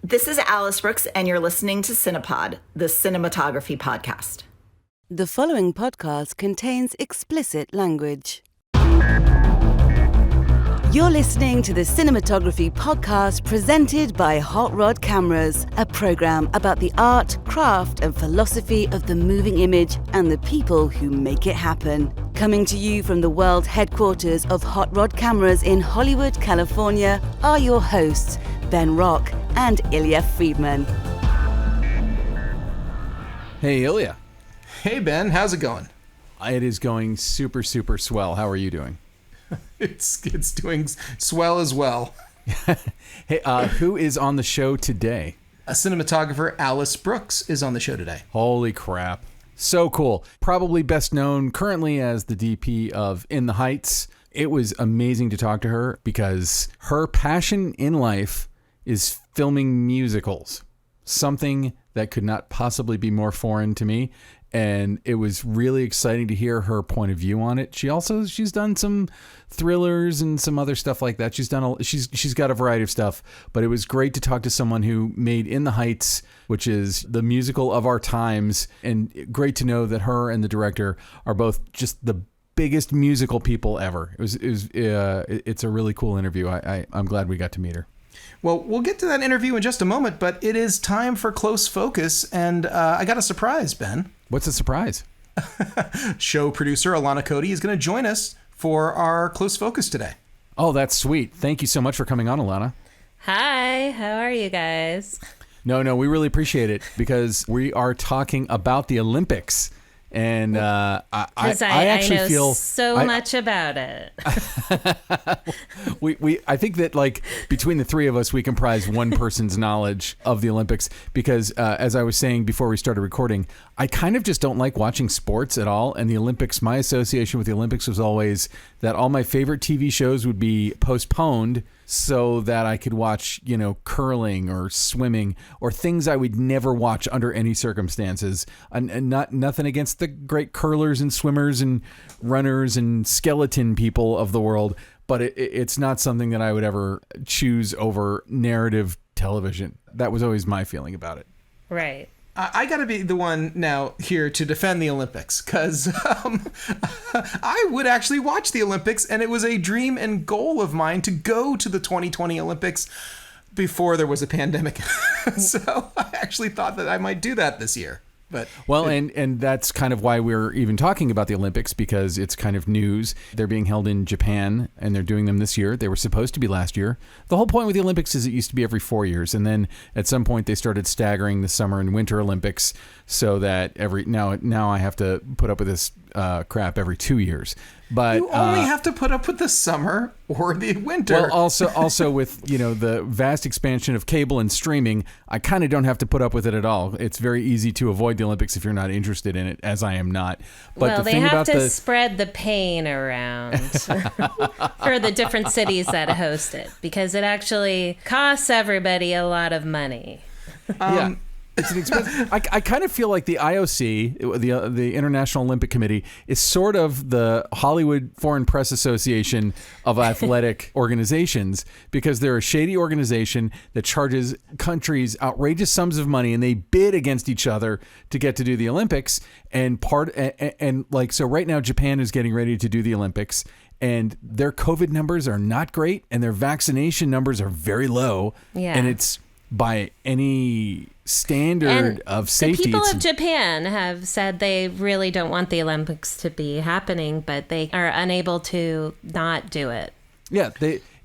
This is Alice Brooks, and you're listening to Cinepod, the Cinematography podcast. The following podcast contains explicit language. You're listening to the Cinematography podcast presented by Hot Rod Cameras, a program about the art, craft, and philosophy of the moving image and the people who make it happen. Coming to you from the world headquarters of Hot Rod Cameras in Hollywood, California, are your hosts, Ben Rock and Ilya Friedman. Hey, Ilya. Hey, Ben. How's it going? It is going super, super swell. How are you doing? It's doing swell as well. Hey, who is on the show today? A cinematographer, Alice Brooks, is on the show today. Holy crap. So cool. Probably best known currently as the DP of In the Heights. It was amazing to talk to her because her passion in life is filming musicals, something that could not possibly be more foreign to me. And it was really exciting to hear her point of view on it. She's done some thrillers and some other stuff like that. She's got a variety of stuff, but it was great to talk to someone who made In the Heights, which is the musical of our times, and great to know that her and the director are both just the biggest musical people ever. It's a really cool interview. I'm glad we got to meet her. Well, we'll get to that interview in just a moment, but it is time for Close Focus, and I got a surprise, Ben. What's the surprise? Show producer Alana Cody is going to join us for our Close Focus today. Oh, that's sweet. Thank you so much for coming on, Alana. Hi, how are you guys? No, we really appreciate it because we are talking about the Olympics. And I actually know feel so much about it. I think that like between the three of us, we comprise one person's knowledge of the Olympics because as I was saying before we started recording, I kind of just don't like watching sports at all. And the Olympics, my association with the Olympics was always that all my favorite TV shows would be postponed so that I could watch, curling or swimming or things I would never watch under any circumstances. And nothing against the great curlers and swimmers and runners and skeleton people of the world, but it's not something that I would ever choose over narrative television. That was always my feeling about it. Right. I got to be the one now here to defend the Olympics because I would actually watch the Olympics, and it was a dream and goal of mine to go to the 2020 Olympics before there was a pandemic. So I actually thought that I might do that this year. But and that's kind of why we're even talking about the Olympics, because it's kind of news. They're being held in Japan, and they're doing them this year. They were supposed to be last year. The whole point with the Olympics is it used to be every 4 years, and then at some point they started staggering the summer and winter Olympics so that now I have to put up with this crap every 2 years. But you only have to put up with the summer or the winter. Well, also with the vast expansion of cable and streaming, I kind of don't have to put up with it at all. It's very easy to avoid the Olympics if you're not interested in it, as I am not. But they have to spread the pain around for the different cities that host it, because it actually costs everybody a lot of money. Yeah. It's an expensive. I kind of feel like the IOC, the International Olympic Committee, is sort of the Hollywood Foreign Press Association of athletic organizations, because they're a shady organization that charges countries outrageous sums of money, and they bid against each other to get to do the Olympics. So right now Japan is getting ready to do the Olympics, and their COVID numbers are not great, and their vaccination numbers are very low. Yeah. And it's by any standard of safety. The people of Japan have said they really don't want the Olympics to be happening, but they are unable to not do it. Yeah,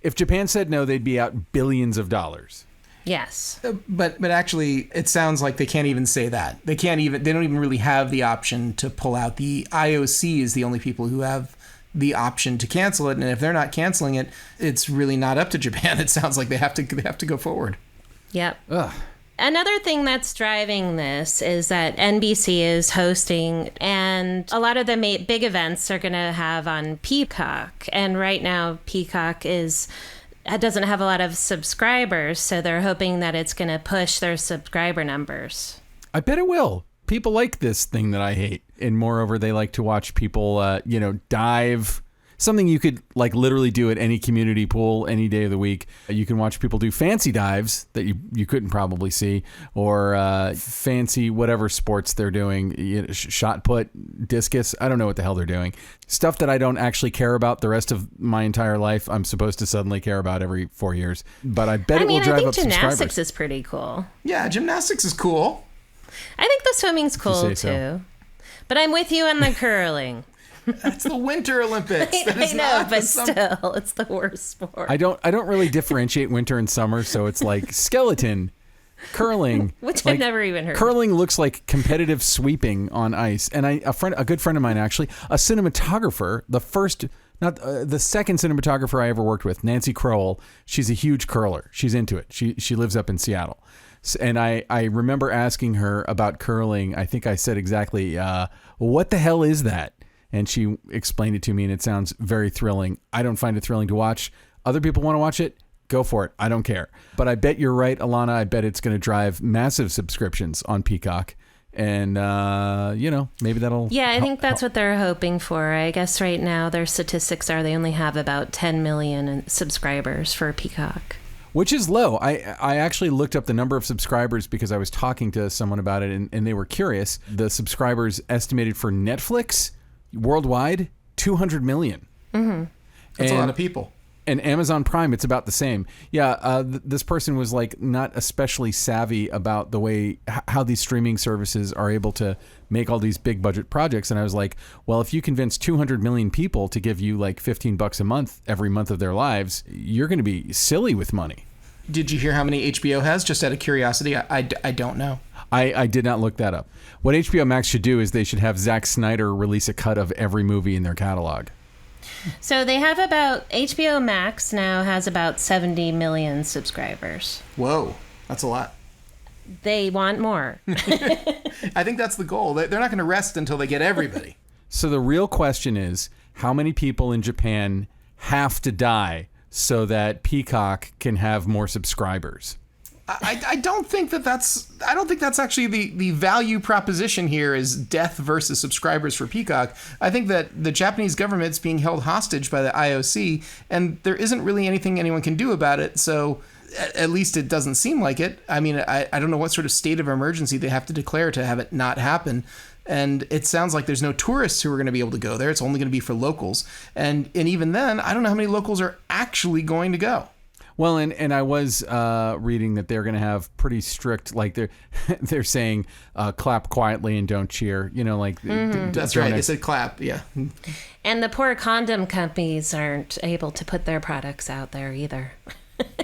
if Japan said no, they'd be out billions of dollars. Yes. But actually, it sounds like they can't even say that. They don't even really have the option to pull out. The IOC is the only people who have the option to cancel it, and if they're not canceling it, it's really not up to Japan. It sounds like they have to go forward. Yep. Ugh. Another thing that's driving this is that NBC is hosting, and a lot of the big events are going to have on Peacock. And right now, Peacock doesn't have a lot of subscribers, so they're hoping that it's going to push their subscriber numbers. I bet it will. People like this thing that I hate. And moreover, they like to watch people, dive something you could like literally do at any community pool any day of the week. You can watch people do fancy dives that you couldn't probably see, or fancy whatever sports they're doing, shot put, discus. I don't know what the hell they're doing. Stuff that I don't actually care about the rest of my entire life. I'm supposed to suddenly care about every 4 years. But I bet it will drive up subscribers. I think gymnastics is pretty cool. Yeah, gymnastics is cool. I think the swimming's cool too. So. But I'm with you on the curling. That's the Winter Olympics. I know, but still, it's the worst sport. I don't really differentiate winter and summer, so it's like skeleton, curling, which like, I've never even heard. Curling looks like competitive sweeping on ice, and a good friend of mine, actually, a cinematographer, the second cinematographer I ever worked with, Nancy Crowell. She's a huge curler. She's into it. She lives up in Seattle. And I remember asking her about curling. I think I said exactly, what the hell is that? And she explained it to me, and it sounds very thrilling. I don't find it thrilling to watch. Other people want to watch it. Go for it. I don't care. But I bet you're right, Alana. I bet it's going to drive massive subscriptions on Peacock. And, maybe that'll... Yeah, I think that's what they're hoping for. I guess right now their statistics are they only have about 10 million subscribers for Peacock. Which is low. I actually looked up the number of subscribers because I was talking to someone about it, and they were curious. The subscribers estimated for Netflix worldwide, 200 million. Mm-hmm. That's a lot of people. And Amazon Prime, it's about the same. Yeah, this person was like not especially savvy about the way how these streaming services are able to make all these big budget projects. And I was like, well, if you convince 200 million people to give you like $15 a month every month of their lives, you're going to be silly with money. Did you hear how many HBO has? Just out of curiosity, I don't know. I did not look that up. What HBO Max should do is they should have Zack Snyder release a cut of every movie in their catalog. So they have HBO Max now has about 70 million subscribers. Whoa, that's a lot. They want more. I think that's the goal. They're not going to rest until they get everybody. So the real question is, how many people in Japan have to die so that Peacock can have more subscribers? I don't think that's actually the value proposition here is death versus subscribers for Peacock. I think that the Japanese government's being held hostage by the IOC, and there isn't really anything anyone can do about it. So at least it doesn't seem like it. I mean, I don't know what sort of state of emergency they have to declare to have it not happen. And it sounds like there's no tourists who are going to be able to go there. It's only going to be for locals. And even then, I don't know how many locals are actually going to go. Well, and I was reading that they're going to have pretty strict, like they're saying, clap quietly and don't cheer. That's right. They said clap. Yeah. And the poor condom companies aren't able to put their products out there either.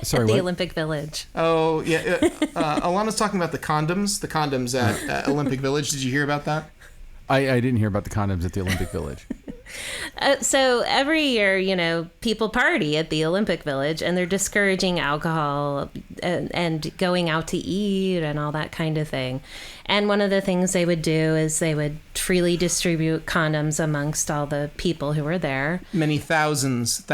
Sorry, at the what? Olympic Village. Oh yeah. Alana's talking about the condoms at Olympic Village. Did you hear about that? I didn't hear about the condoms at the Olympic Village. So every year, people party at the Olympic Village, and they're discouraging alcohol and going out to eat and all that kind of thing. And one of the things they would do is they would freely distribute condoms amongst all the people who were there. Many thousands of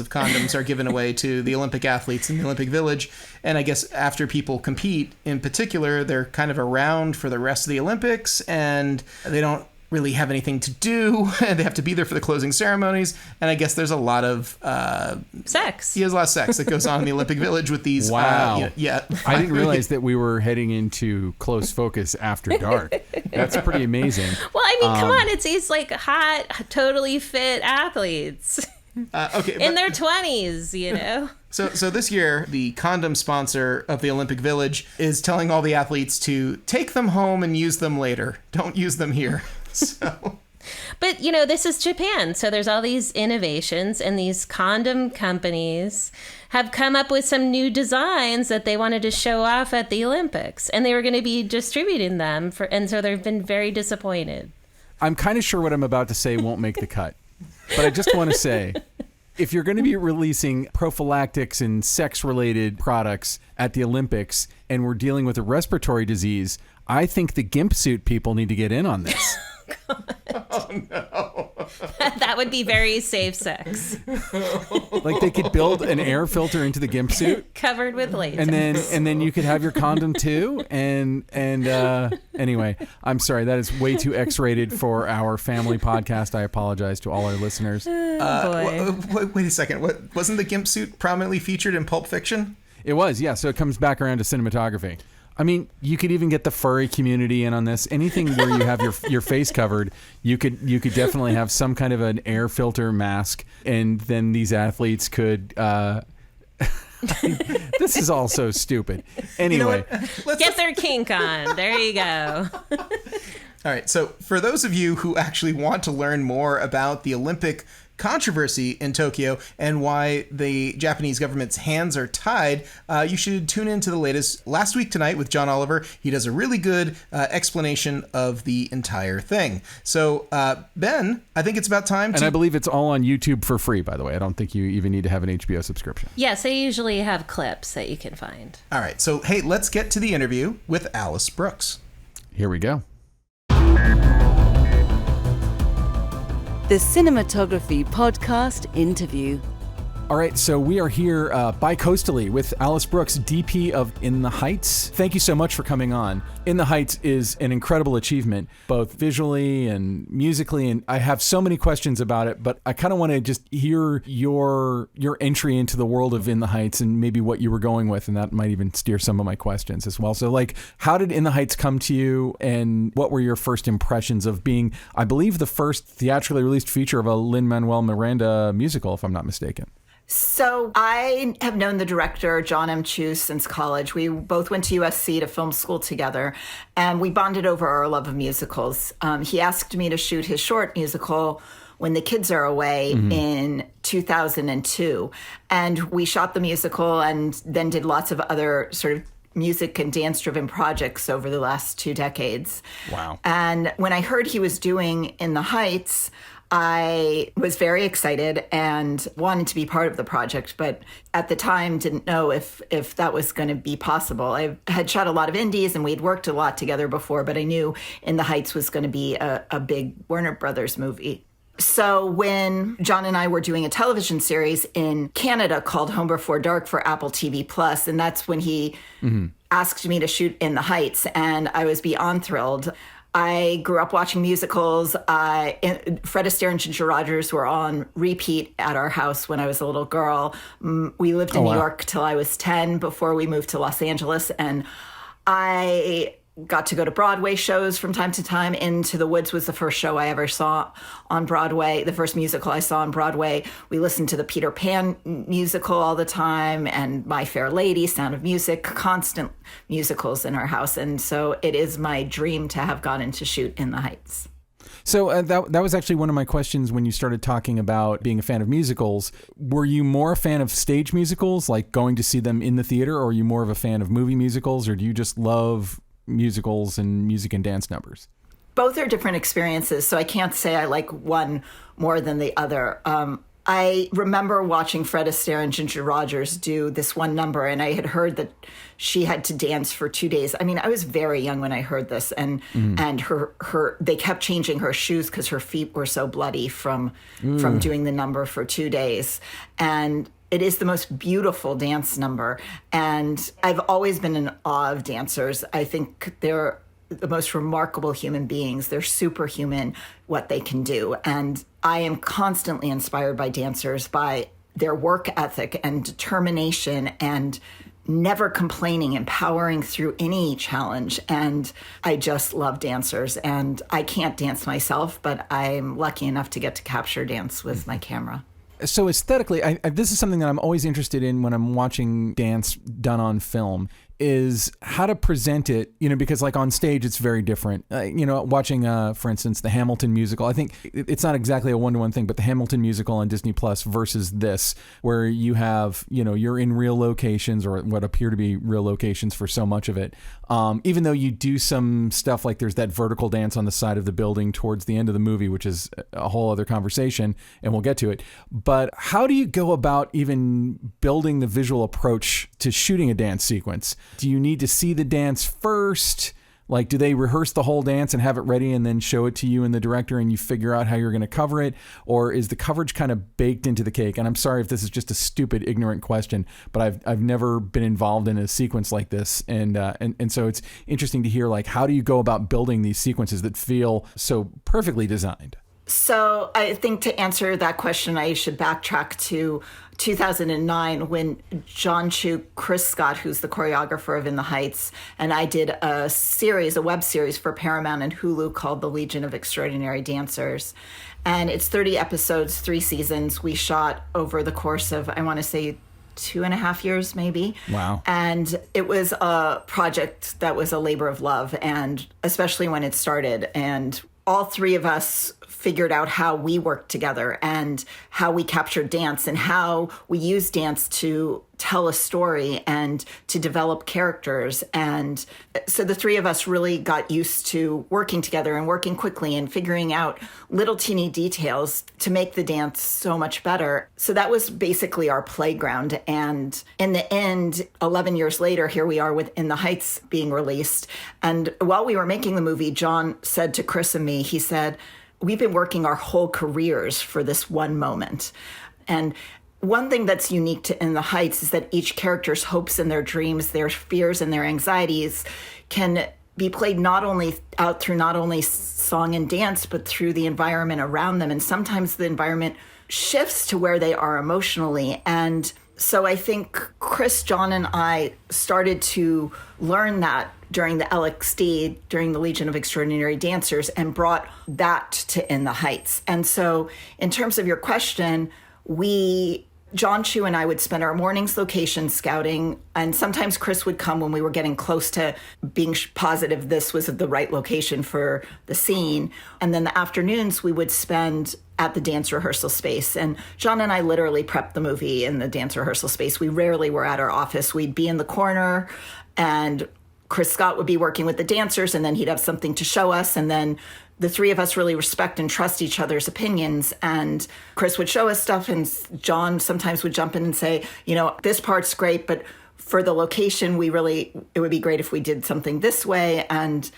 condoms are given away to the Olympic athletes in the Olympic Village. And I guess after people compete, in particular, they're kind of around for the rest of the Olympics, and they don't really have anything to do, and they have to be there for the closing ceremonies. And I guess there's a lot of sex. Yeah, there's a lot of sex that goes on in the Olympic Village with these. Wow. Yeah. I didn't realize that we were heading into Close Focus after dark. That's pretty amazing. Well, I mean, come on, it's like hot, totally fit athletes. In their 20s, So this year, the condom sponsor of the Olympic Village is telling all the athletes to take them home and use them later. Don't use them here. So. But, this is Japan. So there's all these innovations, and these condom companies have come up with some new designs that they wanted to show off at the Olympics. And they were going to be distributing them. And so they've been very disappointed. I'm kind of sure what I'm about to say won't make the cut. But I just want to say, if you're going to be releasing prophylactics and sex-related products at the Olympics, and we're dealing with a respiratory disease, I think the gimp suit people need to get in on this. Oh, no. That would be very safe sex. Like they could build an air filter into the GIMP suit. Covered with latex. And then you could have your condom too. And anyway, I'm sorry, that is way too X-rated for our family podcast. I apologize to all our listeners. Wait a second. Wasn't the GIMP suit prominently featured in Pulp Fiction? It was, yeah. So it comes back around to cinematography. I mean, you could even get the furry community in on this. Anything where you have your face covered, you could definitely have some kind of an air filter mask, and then these athletes could. This is all so stupid. Anyway, get their kink on. There you go. All right. So for those of you who actually want to learn more about the Olympic controversy in Tokyo and why the Japanese government's hands are tied, you should tune in to the latest Last Week Tonight with John Oliver. He does a really good explanation of the entire thing. So, Ben, I think it's about time to... And I believe it's all on YouTube for free, by the way. I don't think you even need to have an HBO subscription. Yes, they usually have clips that you can find. All right. So, hey, let's get to the interview with Alice Brooks. Here we go. The Cinematography Podcast Interview. All right, so we are here bi-coastally with Alice Brooks, DP of In the Heights. Thank you so much for coming on. In the Heights is an incredible achievement, both visually and musically, and I have so many questions about it, but I kind of want to just hear your entry into the world of In the Heights and maybe what you were going with, and that might even steer some of my questions as well. So, like, how did In the Heights come to you, and what were your first impressions of being, I believe, the first theatrically released feature of a Lin-Manuel Miranda musical, if I'm not mistaken? So I have known the director, Jon M since college. We both went to USC to film school together, and we bonded over our love of musicals. He asked me to shoot his short musical, When the Kids Are Away, in 2002. And we shot the musical and then did lots of other sort of music and dance-driven projects over the last 2 decades. Wow. And when I heard he was doing In the Heights, I was very excited and wanted to be part of the project, but at the time didn't know if that was going to be possible. I had shot a lot of indies and we'd worked a lot together before, but I knew In the Heights was going to be a big Warner Brothers movie. So when John and I were doing a television series in Canada called Home Before Dark for Apple TV Plus, and that's when he asked me to shoot In the Heights, and I was beyond thrilled. I grew up watching musicals. Fred Astaire and Ginger Rogers were on repeat at our house when I was a little girl. We lived in New York till I was 10 before we moved to Los Angeles, and I got to go to Broadway shows from time to time. Into the Woods was the first show I ever saw on Broadway, the first musical I saw on Broadway. We listened to the Peter Pan musical all the time, and My Fair Lady, Sound of Music, constant musicals in our house. And so it is my dream to have gotten to shoot In the Heights. So that was actually one of my questions when you started talking about being a fan of musicals. Were you more a fan of stage musicals, like going to see them in the theater, or are you more of a fan of movie musicals, or do you just love musicals and music and dance numbers? Both are different experiences, so I can't say I like one more than the other. I remember watching Fred Astaire and Ginger Rogers do this one number, and I had heard that she had to dance for 2 days. I mean, I was very young when I heard this, and her they kept changing her shoes because her feet were so bloody from doing the number for 2 days. And it is the most beautiful dance number, and I've always been in awe of dancers. I think they're the most remarkable human beings. They're superhuman, what they can do. And I am constantly inspired by dancers, by their work ethic and determination and never complaining and powering through any challenge. And I just love dancers. And I can't dance myself, but I'm lucky enough to get to capture dance with my camera. So aesthetically, this is something that I'm always interested in when I'm watching dance done on film, is how to present it, because like on stage, it's very different. Watching, for instance, the Hamilton musical, I think it's not exactly a one-to-one thing, but the Hamilton musical on Disney Plus versus this, where you have, you're in real locations, or what appear to be real locations for so much of it. Even though you do some stuff like there's that vertical dance on the side of the building towards the end of the movie, which is a whole other conversation, and we'll get to it. But how do you go about even building the visual approach to shooting a dance sequence? Do you need to see the dance first? Like, do they rehearse the whole dance and have it ready and then show it to you and the director and you figure out how you're going to cover it? Or is the coverage kind of baked into the cake? And I'm sorry if this is just a stupid, ignorant question, but I've never been involved in a sequence like this. And so it's interesting to hear, like, how do you go about building these sequences that feel so perfectly designed? So I think to answer that question, I should backtrack to 2009 when John Chu, Chris Scott, who's the choreographer of In the Heights, and I did a web series for Paramount and Hulu called The Legion of Extraordinary Dancers. And it's 30 episodes, 3 seasons. We shot over the course of, I want to say, 2.5 years, maybe. Wow. And it was a project that was a labor of love, and especially when it started. And all 3 of us figured out how we worked together and how we captured dance and how we used dance to tell a story and to develop characters. And so the 3 of us really got used to working together and working quickly and figuring out little teeny details to make the dance so much better. So that was basically our playground. And in the end, 11 years later, here we are with In the Heights being released. And while we were making the movie, John said to Chris and me, he said, we've been working our whole careers for this one moment. And one thing that's unique to In the Heights is that each character's hopes and their dreams, their fears and their anxieties can be played not only song and dance, but through the environment around them. And sometimes the environment shifts to where they are emotionally. And so I think Chris, John, and I started to learn that during the LXD, during the Legion of Extraordinary Dancers, and brought that to In the Heights. And so in terms of your question, John Chu and I would spend our mornings location scouting, and sometimes Chris would come when we were getting close to being positive this was the right location for the scene. And then the afternoons we would spend at the dance rehearsal space. And John and I literally prepped the movie in the dance rehearsal space. We rarely were at our office. We'd be in the corner, and Chris Scott would be working with the dancers, and then he'd have something to show us. And then the 3 of us really respect and trust each other's opinions. And Chris would show us stuff, and John sometimes would jump in and say, this part's great, but for the location, it would be great if we did something this way. And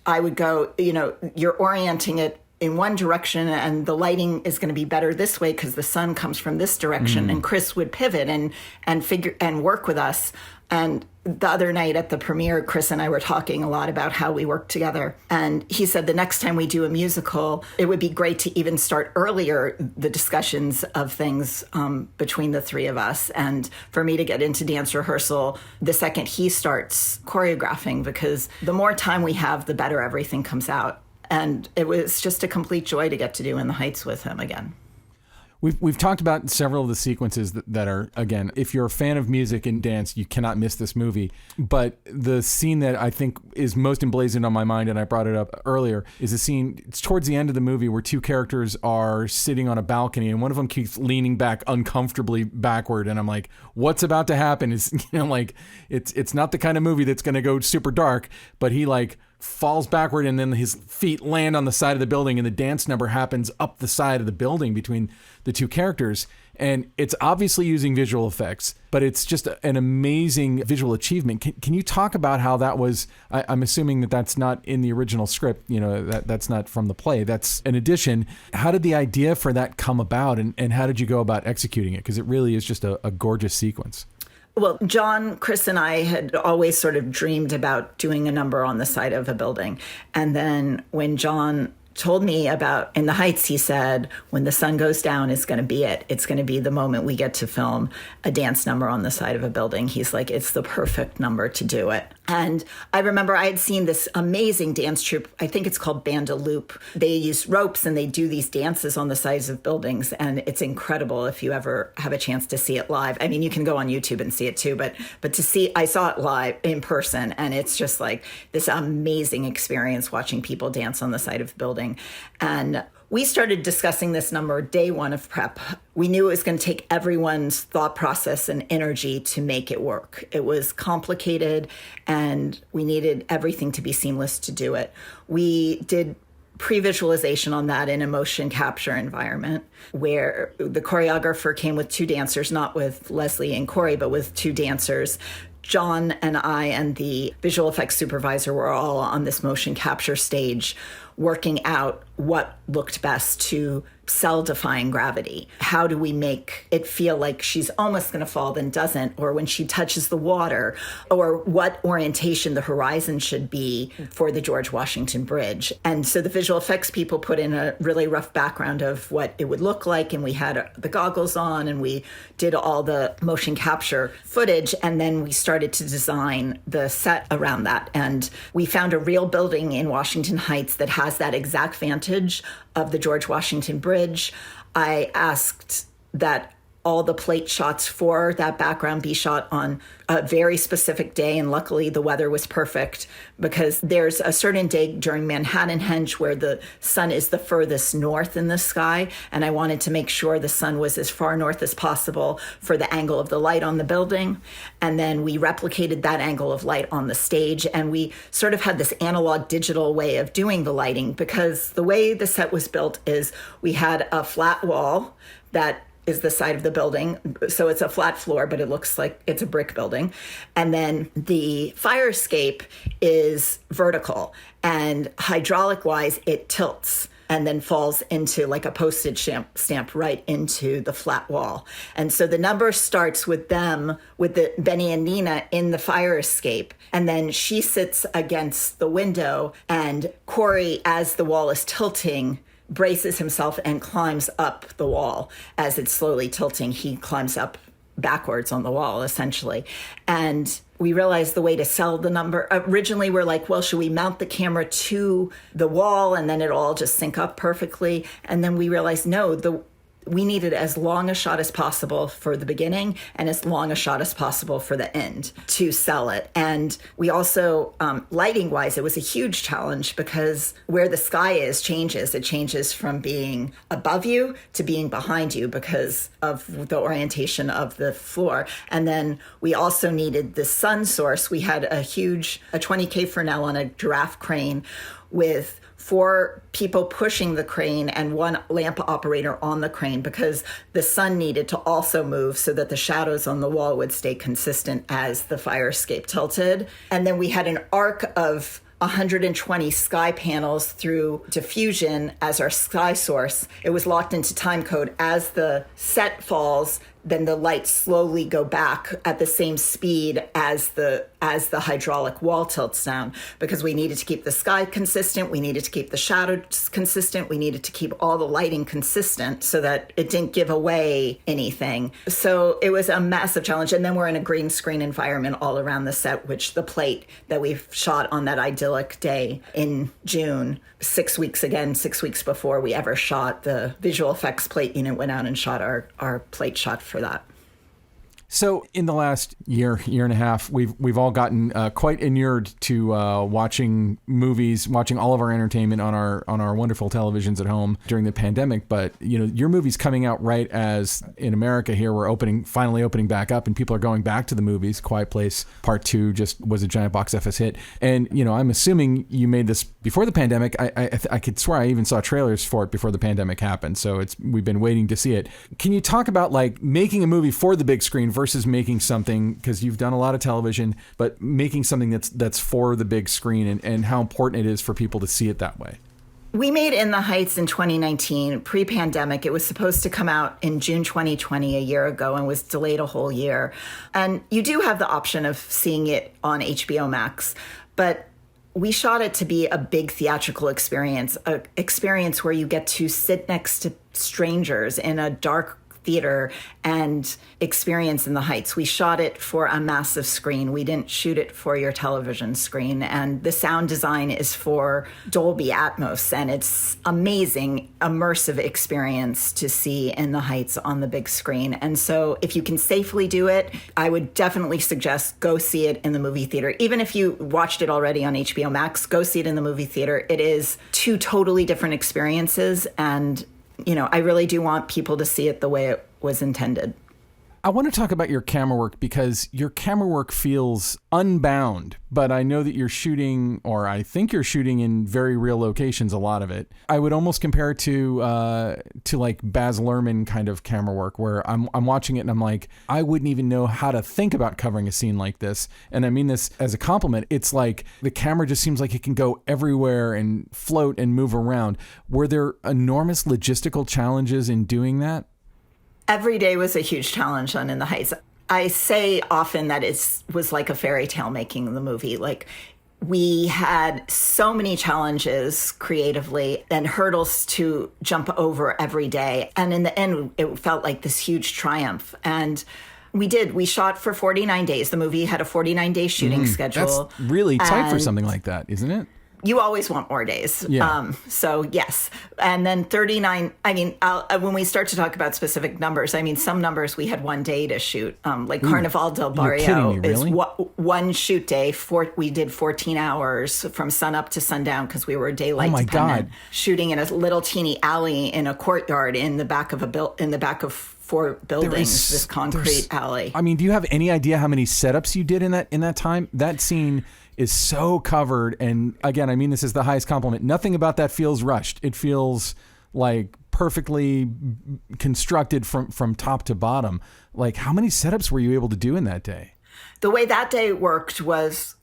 I would go, you're orienting it in one direction and the lighting is going to be better this way because the sun comes from this direction. And Chris would pivot and figure and work with us. And the other night at the premiere, Chris and I were talking a lot about how we work together. And he said the next time we do a musical, it would be great to even start earlier the discussions of things between the 3 of us. And for me to get into dance rehearsal the second he starts choreographing, because the more time we have, the better everything comes out. And it was just a complete joy to get to do In the Heights with him again. We've talked about several of the sequences that are, again, if you're a fan of music and dance, you cannot miss this movie. But the scene that I think is most emblazoned on my mind, and I brought it up earlier, is a scene, it's towards the end of the movie where 2 characters are sitting on a balcony and one of them keeps leaning back uncomfortably backward. And I'm like, what's about to happen? Is it's not the kind of movie that's going to go super dark, but he falls backward and then his feet land on the side of the building and the dance number happens up the side of the building between the 2 characters. And it's obviously using visual effects, but it's just an amazing visual achievement. Can you talk about how that was? I'm assuming that's not in the original script, that's not from the play. That's an addition. How did the idea for that come about, and how did you go about executing it? Because it really is just a gorgeous sequence. Well, John, Chris, and I had always sort of dreamed about doing a number on the side of a building. And then when John told me about In the Heights, he said, when the sun goes down, it's going to be it. It's going to be the moment we get to film a dance number on the side of a building. He's like, it's the perfect number to do it. And I remember I had seen this amazing dance troupe. I think it's called Bandaloop. They use ropes and they do these dances on the sides of buildings. And it's incredible if you ever have a chance to see it live. I mean, you can go on YouTube and see it too, but I saw it live in person. And it's just like this amazing experience watching people dance on the side of the building. And we started discussing this number day one of prep. We knew it was going to take everyone's thought process and energy to make it work. It was complicated and we needed everything to be seamless to do it. We did pre-visualization on that in a motion capture environment where the choreographer came with 2 dancers, not with Leslie and Corey, but with 2 dancers Jon and I and the visual effects supervisor were all on this motion capture stage working out what looked best to sell defying gravity. How do we make it feel like she's almost going to fall then doesn't, or when she touches the water, or what orientation the horizon should be for the George Washington Bridge. And so the visual effects people put in a really rough background of what it would look like, and we had the goggles on, and we did all the motion capture footage, and then we started to design the set around that. And we found a real building in Washington Heights that has that exact vantage of the George Washington Bridge. I asked that all the plate shots for that background be shot on a very specific day, and luckily the weather was perfect, because there's a certain day during Manhattan Henge where the sun is the furthest north in the sky, and I wanted to make sure the sun was as far north as possible for the angle of the light on the building. And then we replicated that angle of light on the stage, and we sort of had this analog digital way of doing the lighting, because the way the set was built is we had a flat wall that is the side of the building. So it's a flat floor, but it looks like it's a brick building. And then the fire escape is vertical, and hydraulic wise, it tilts and then falls into like a postage stamp right into the flat wall. And so the number starts with them, with the Benny and Nina in the fire escape. And then she sits against the window, and Corey, as the wall is tilting, braces himself and climbs up the wall. As it's slowly tilting, he climbs up backwards on the wall, essentially. And we realized the way to sell the number. Originally, we're like, well, should we mount the camera to the wall and then it'll all just sync up perfectly? And then we realized, no, we needed as long a shot as possible for the beginning and as long a shot as possible for the end to sell it. And we also, lighting wise, it was a huge challenge, because where the sky is changes. It changes from being above you to being behind you because of the orientation of the floor. And then we also needed the sun source. We had a 20K Fresnel on a giraffe crane with 4 people pushing the crane and 1 lamp operator on the crane, because the sun needed to also move so that the shadows on the wall would stay consistent as the fire escape tilted. And then we had an arc of 120 sky panels through diffusion as our sky source. It was locked into time code. As the set falls, then the lights slowly go back at the same speed as the hydraulic wall tilts down, because we needed to keep the sky consistent, we needed to keep the shadows consistent, we needed to keep all the lighting consistent so that it didn't give away anything. So it was a massive challenge. And then we're in a green screen environment all around the set, which the plate that we shot on that idyllic day in June, 6 weeks before we ever shot, the visual effects plate unit went out and shot our plate shot for that. So in the last year and a half, we've all gotten quite inured to watching movies, watching all of our entertainment on our wonderful televisions at home during the pandemic. But your movie's coming out right as in America here we're finally opening back up, and people are going back to the movies. Quiet Place Part 2 just was a giant box office hit, and I'm assuming you made this before the pandemic. I could swear I even saw trailers for it before the pandemic happened. So we've been waiting to see it. Can you talk about like making a movie for the big screen versus making something, because you've done a lot of television, but making something that's for the big screen, and how important it is for people to see it that way? We made In the Heights in 2019, pre-pandemic. It was supposed to come out in June 2020, a year ago, and was delayed a whole year. And you do have the option of seeing it on HBO Max, but we shot it to be a big theatrical experience, an experience where you get to sit next to strangers in a dark theater and experience In the Heights. We shot it for a massive screen. We didn't shoot it for your television screen. And the sound design is for Dolby Atmos. And it's amazing, immersive experience to see In the Heights on the big screen. And so if you can safely do it, I would definitely suggest go see it in the movie theater. Even if you watched it already on HBO Max, go see it in the movie theater. It is 2 totally different experiences. And I really do want people to see it the way it was intended. I want to talk about your camera work because your camera work feels unbound, but I know that you're shooting, or I think you're shooting in very real locations, a lot of it. I would almost compare it to like Baz Luhrmann kind of camera work where I'm watching it and I'm like, I wouldn't even know how to think about covering a scene like this. And I mean this as a compliment. It's like the camera just seems like it can go everywhere and float and move around. Were there enormous logistical challenges in doing that? Every day was a huge challenge on In the Heights. I say often that it was like a fairy tale making the movie. Like, we had so many challenges creatively and hurdles to jump over every day. And in the end, it felt like this huge triumph. And we did. We shot for 49 days. The movie had a 49-day shooting schedule. That's really tight for something like that, isn't it? You always want more days. Yeah. So yes. And then 39, I mean, when we start to talk about specific numbers, I mean, some numbers we had one day to shoot. Like Carnival del Barrio really? is one shoot day. We did 14 hours from sunup to sundown because we were daylight dependent. God. Shooting in a little teeny alley in a courtyard in the back of four buildings, this concrete alley. I mean, do you have any idea how many setups you did in that time? That scene is so covered, and again, I mean this is the highest compliment. Nothing about that feels rushed. It feels like perfectly constructed from top to bottom. Like, how many setups were you able to do in that day? The way that day worked was,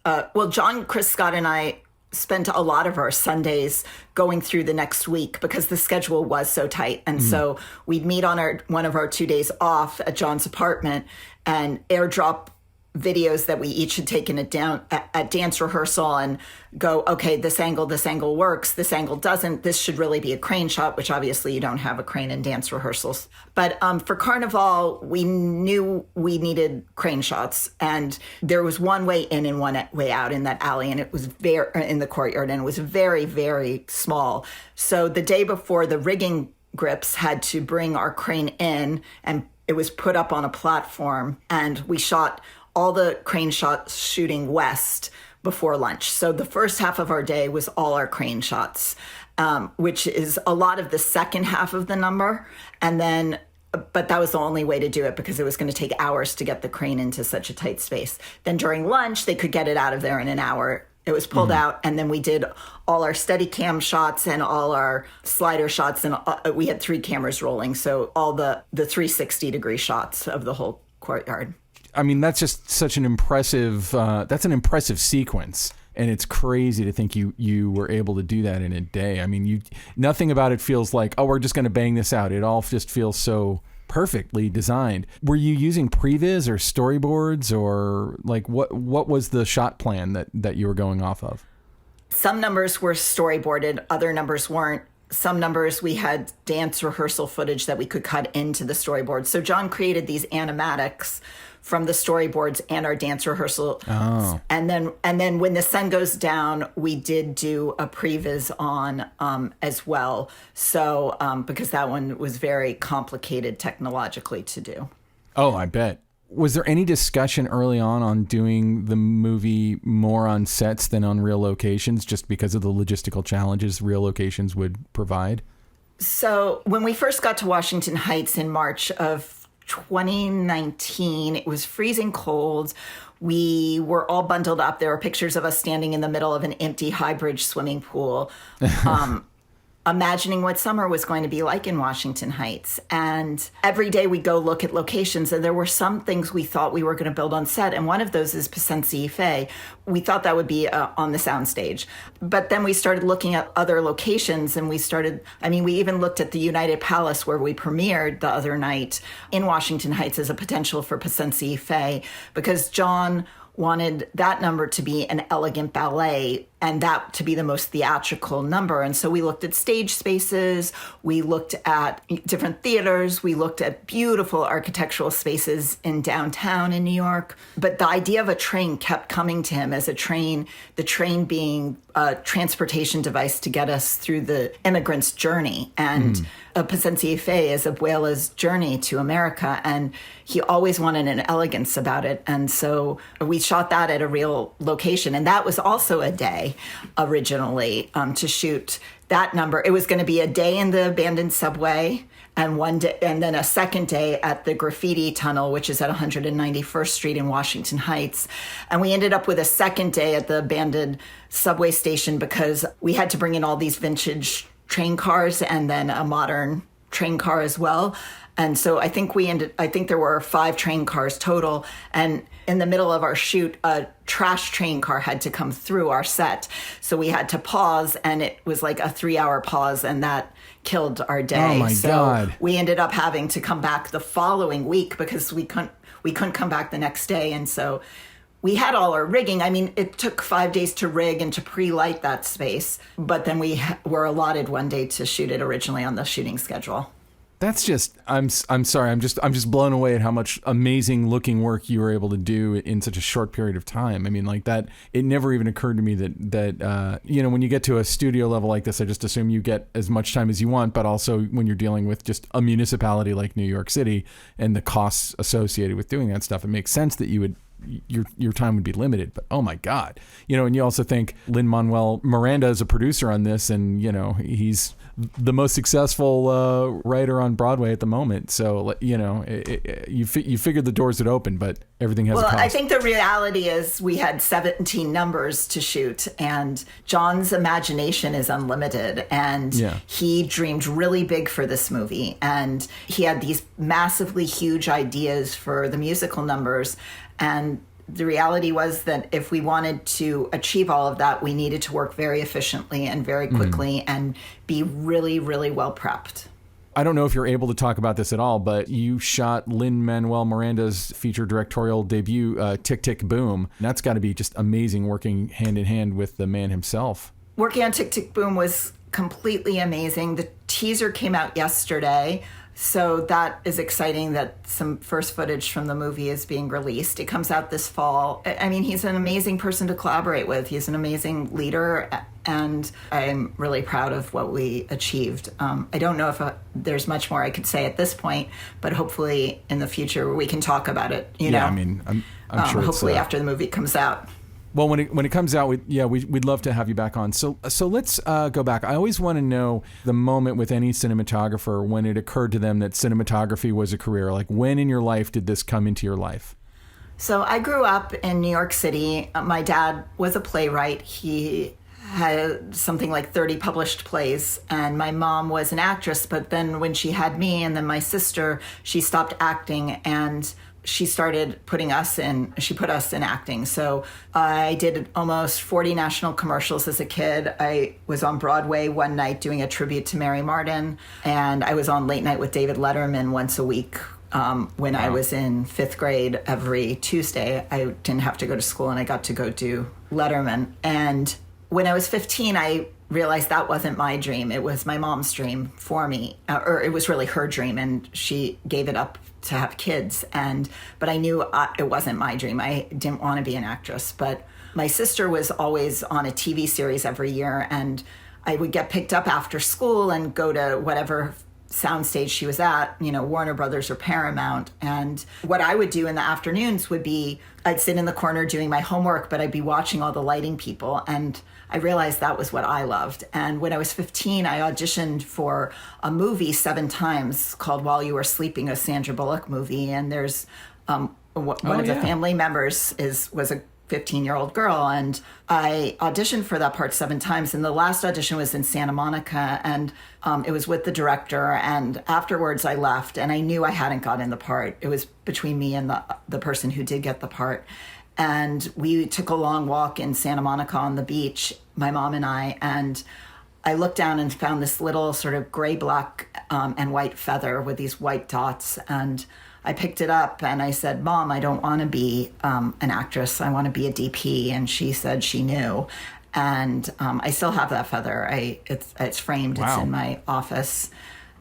John, Chris Scott, and I spent a lot of our Sundays going through the next week because the schedule was so tight. And so we'd meet on one of our 2 days off at John's apartment and airdrop videos that we each had taken at dance rehearsal and go, okay, this angle works, this angle doesn't, this should really be a crane shot, which obviously you don't have a crane in dance rehearsals. But for Carnival, we knew we needed crane shots, and there was one way in and one way out in that alley, and it was in the courtyard, and it was very, very small. So the day before, the rigging grips had to bring our crane in, and it was put up on a platform, and we shot all the crane shots shooting west before lunch. So the first half of our day was all our crane shots, which is a lot of the second half of the number. And then, but that was the only way to do it because it was going to take hours to get the crane into such a tight space. Then during lunch, they could get it out of there in an hour. It was pulled out, and then we did all our Steadicam shots and all our slider shots, and we had 3 cameras rolling, so all the 360-degree shots of the whole courtyard. I mean, that's just such an impressive, that's an impressive sequence. And it's crazy to think you were able to do that in a day. I mean, nothing about it feels like, oh, we're just going to bang this out. It all just feels so perfectly designed. Were you using previs or storyboards, or like what was the shot plan that you were going off of? Some numbers were storyboarded, other numbers weren't. Some numbers we had dance rehearsal footage that we could cut into the storyboard. So John created these animatics from the storyboards and our dance rehearsal. Oh. And then when the sun goes down, we did do a previs on as well. So because that one was very complicated technologically to do. Oh, I bet. Was there any discussion early on doing the movie more on sets than on real locations, just because of the logistical challenges real locations would provide? So when we first got to Washington Heights in March of 2019, it was freezing cold. We were all bundled up. There were pictures of us standing in the middle of an empty high bridge swimming pool, imagining what summer was going to be like in Washington Heights. And every day we go look at locations, and there were some things we thought we were going to build on set. And one of those is Pacensi-Ife. We thought that would be on the soundstage. But then we started looking at other locations, and we even looked at the United Palace where we premiered the other night in Washington Heights as a potential for Pacensi-Ife, because John wanted that number to be an elegant ballet and that to be the most theatrical number. And so we looked at stage spaces, we looked at different theaters, we looked at beautiful architectural spaces in downtown in New York. But the idea of a train kept coming to him as the train being a transportation device to get us through the immigrant's journey. And a Pacensi-Ife is Abuela's journey to America. And he always wanted an elegance about it. And so we shot that at a real location. And that was also a day originally to shoot that number. It was going to be a day in the abandoned subway, and one day, and then a second day at the graffiti tunnel, which is at 191st Street in Washington Heights. And we ended up with a second day at the abandoned subway station because we had to bring in all these vintage train cars and then a modern train car as well. And so I think there were 5 train cars total. And in the middle of our shoot, a trash train car had to come through our set. So we had to pause, and it was like a 3-hour pause, and that killed our day. Oh my God. We ended up having to come back the following week because we couldn't come back the next day. And so we had all our rigging. I mean, it took 5 days to rig and to pre-light that space, but then we were allotted one day to shoot it originally on the shooting schedule. That's just, I'm sorry, I'm just blown away at how much amazing looking work you were able to do in such a short period of time. I mean, like that, it never even occurred to me that when you get to a studio level like this, I just assume you get as much time as you want, but also when you're dealing with just a municipality like New York City and the costs associated with doing that stuff, it makes sense that you would, your time would be limited. But oh my God, and you also think Lin-Manuel Miranda is a producer on this, and he's the most successful writer on Broadway at the moment. So you figured the doors would open, but everything has a cost. Well, I think the reality is we had 17 numbers to shoot, and Jon's imagination is unlimited, and he dreamed really big for this movie, and he had these massively huge ideas for the musical numbers. And the reality was that if we wanted to achieve all of that, we needed to work very efficiently and very quickly and be really, really well prepped. I don't know if you're able to talk about this at all, but you shot Lin-Manuel Miranda's feature directorial debut, Tick, Tick, Boom. And that's got to be just amazing working hand in hand with the man himself. Working on Tick, Tick, Boom was completely amazing. The teaser came out yesterday. So that is exciting that some first footage from the movie is being released. It comes out this fall. I mean, he's an amazing person to collaborate with. He's an amazing leader, and I'm really proud of what we achieved. I don't know if there's much more I could say at this point, but hopefully in the future we can talk about it. Yeah, I mean, I'm sure. Hopefully after the movie comes out. Well, when it comes out, we'd love to have you back on. So let's go back. I always want to know the moment with any cinematographer when it occurred to them that cinematography was a career. Like, when in your life did this come into your life? So I grew up in New York City. My dad was a playwright. He had something like 30 published plays, and my mom was an actress. But then when she had me and then my sister, she stopped acting, and she started putting us in, she put us in acting. So I did almost 40 national commercials as a kid. I was on Broadway one night doing a tribute to Mary Martin, and I was on Late Night with David Letterman once a week. When I was in 5th grade, every Tuesday, I didn't have to go to school and I got to go do Letterman. And when I was 15, I realized that wasn't my dream. It was my mom's dream for me, or it was really her dream, and she gave it up to have kids. But I knew it wasn't my dream. I didn't want to be an actress. But my sister was always on a TV series every year, and I would get picked up after school and go to whatever soundstage she was at, Warner Brothers or Paramount. And what I would do in the afternoons would be, I'd sit in the corner doing my homework, but I'd be watching all the lighting people. And I realized that was what I loved. And when I was 15, I auditioned for a movie 7 times called While You Were Sleeping, a Sandra Bullock movie. And there's one of the family members was a 15-year-old girl, and I auditioned for that part 7 times, and the last audition was in Santa Monica, and it was with the director, and afterwards I left, and I knew I hadn't gotten the part. It was between me and the person who did get the part, and we took a long walk in Santa Monica on the beach, my mom and I looked down and found this little sort of gray, black, and white feather with these white dots, and I picked it up and I said, "Mom, I don't want to be an actress. I want to be a DP." And she said she knew. And I still have that feather. It's framed. Wow. It's in my office.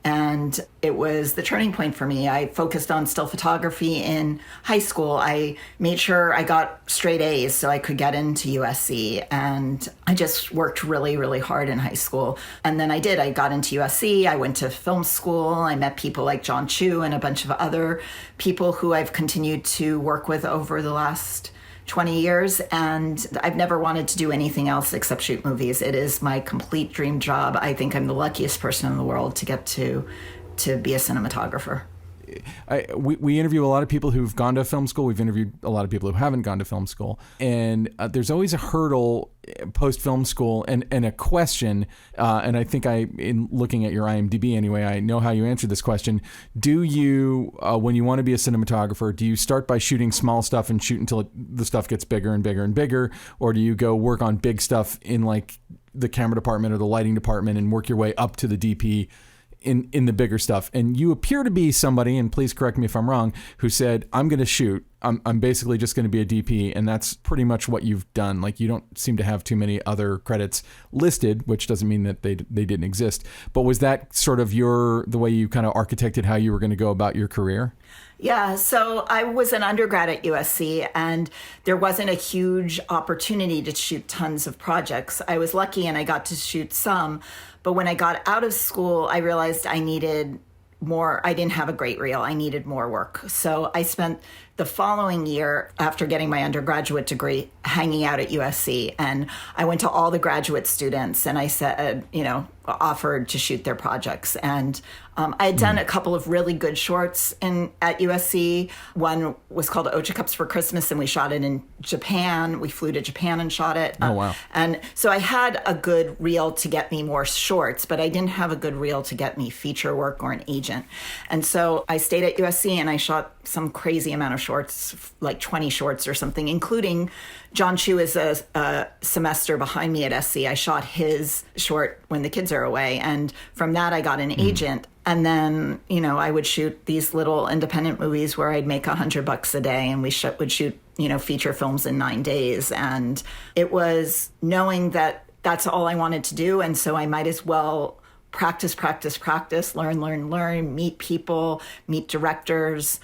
And it was the turning point for me. I focused on still photography in high school. I made sure I got straight A's so I could get into USC. And I just worked really, really hard in high school. And then I did. I got into USC. I went to film school. I met people like John Chu and a bunch of other people who I've continued to work with over the last 20 years, and I've never wanted to do anything else except shoot movies. It is my complete dream job. I think I'm the luckiest person in the world to get to to be a cinematographer. We interview a lot of people who've gone to film school. We've interviewed a lot of people who haven't gone to film school. And there's always a hurdle post-film school and a question. And I think in looking at your IMDb anyway, I know how you answered this question. Do you, when you want to be a cinematographer, do you start by shooting small stuff and shoot until the stuff gets bigger and bigger and bigger? Or do you go work on big stuff in like the camera department or the lighting department and work your way up to the DP in the bigger stuff? And you appear to be somebody, and please correct me if I'm wrong, who said, I'm going to shoot. I'm basically just going to be a DP. And that's pretty much what you've done. Like, you don't seem to have too many other credits listed, which doesn't mean that they didn't exist. But was that sort of the way you kind of architected how you were going to go about your career? Yeah, so I was an undergrad at USC, and there wasn't a huge opportunity to shoot tons of projects. I was lucky and I got to shoot some, but when I got out of school, I realized I needed more. I didn't have a great reel. I needed more work. So I spent the following year, after getting my undergraduate degree, hanging out at USC. And I went to all the graduate students and I said, offered to shoot their projects. And I had done a couple of really good shorts at USC. One was called Ocha Cups for Christmas, and we shot it in Japan. We flew to Japan and shot it. Oh, wow. And so I had a good reel to get me more shorts, but I didn't have a good reel to get me feature work or an agent. And so I stayed at USC and I shot some crazy amount of shorts, like 20 shorts or something, including John Chu is a semester behind me at SC. I shot his short When the Kids Are Away. And from that, I got an agent. And then, I would shoot these little independent movies where I'd make $100 a day, and we would shoot, feature films in 9 days. And it was knowing that that's all I wanted to do. And so I might as well practice, learn, meet people, meet directors.